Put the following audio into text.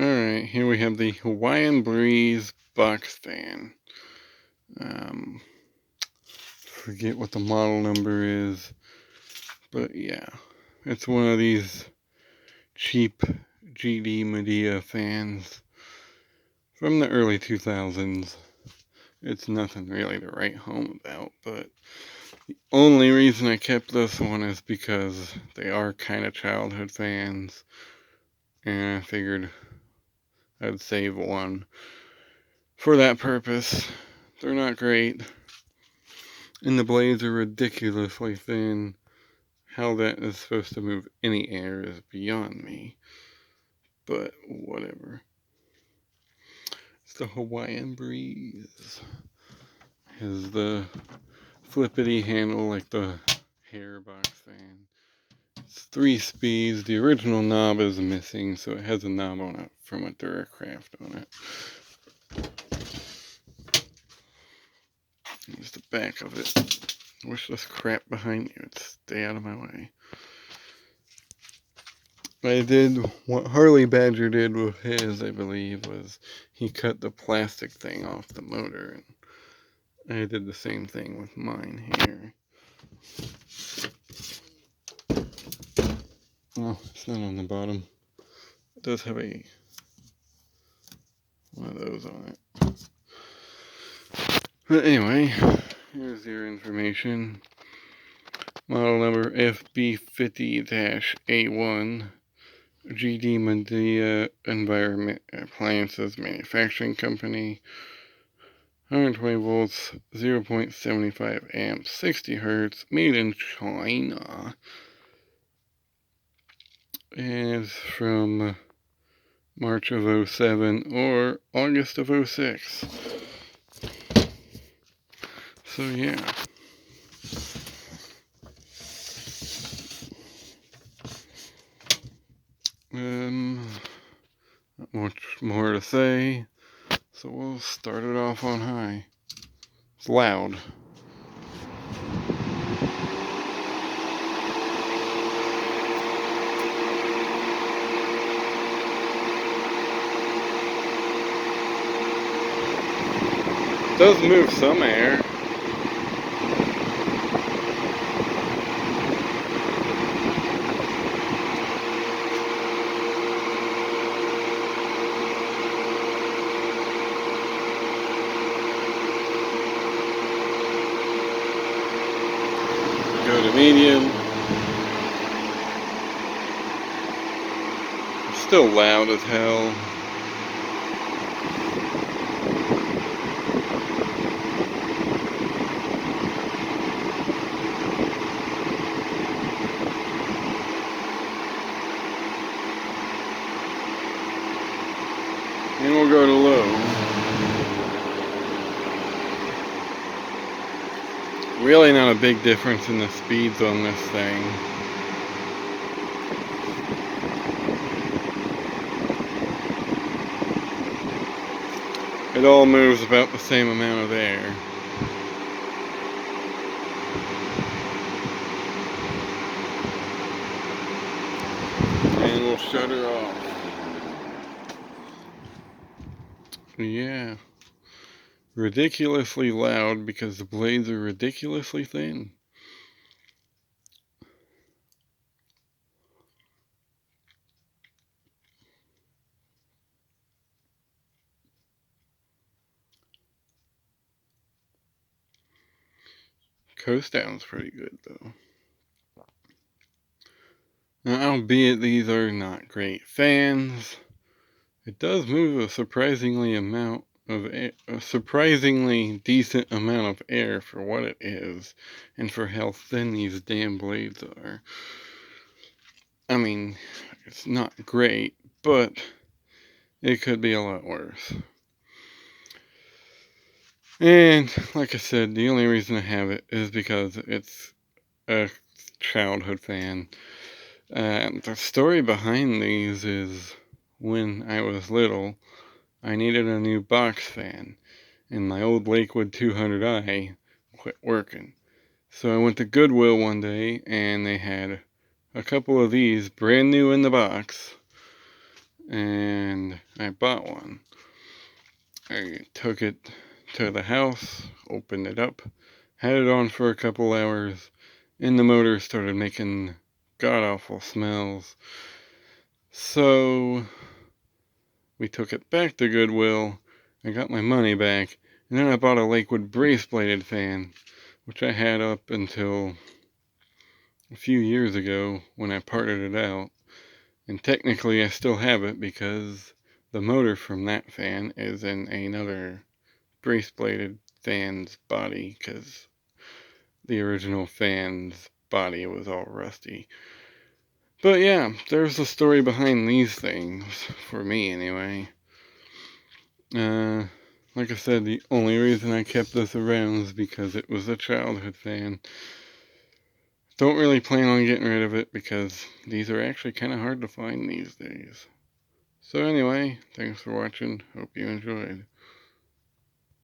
Alright, here we have the Hawaiian Breeze box fan. Forget what the model number is, but yeah, it's one of these cheap GD Medea fans from the early 2000s. It's nothing really to write home about, but the only reason I kept this one is because they are kind of childhood fans, and I figured I'd save one for that purpose. They're not great, and the blades are ridiculously thin. How that is supposed to move any air is beyond me, but whatever. It's the Hawaiian Breeze. Has the flippity handle like the hair box fan. It's 3 speeds. The original knob is missing, so it has a knob on it from a Duracraft on it. Here's the back of it. I wish this crap behind you would stay out of my way. I did what Harley Badger did with his, I believe, was he cut the plastic thing off the motor, and I did the same thing with mine here. Oh, it's not on the bottom. It does have one of those on it. But anyway, here's your information. Model number FB50-A1. GD Medea Environment Appliances Manufacturing Company. 120 volts, 0.75 amps, 60 hertz, made in China. And it's from March of 07 or August of 06. So yeah. Not much more to say, so we'll start it off on high. It's loud. It does move some air. Go to medium. It's still loud as hell. And we'll go to low. Really not a big difference in the speeds on this thing. It all moves about the same amount of air. And we'll shut her off. Yeah. Ridiculously loud because the blades are ridiculously thin. Coast down's pretty good though. Now, albeit these are not great fans, it does move a surprisingly decent amount of air for what it is, and for how thin these damn blades are. I mean, it's not great, but it could be a lot worse. And like I said, the only reason I have it is because it's a childhood fan. The story behind these is when I was little, I needed a new box fan, and my old Lakewood 200i quit working. So I went to Goodwill one day, and they had a couple of these brand new in the box, and I bought one. I took it to the house, opened it up, had it on for a couple hours, and the motor started making god-awful smells. So we took it back to Goodwill. I got my money back, and then I bought a Lakewood brace-bladed fan, which I had up until a few years ago when I parted it out. And technically I still have it because the motor from that fan is in another brace-bladed fan's body, because the original fan's body was all rusty. But yeah, there's the story behind these things, for me anyway. Like I said, the only reason I kept this around is because it was a childhood fan. Don't really plan on getting rid of it because these are actually kind of hard to find these days. So anyway, thanks for watching. Hope you enjoyed.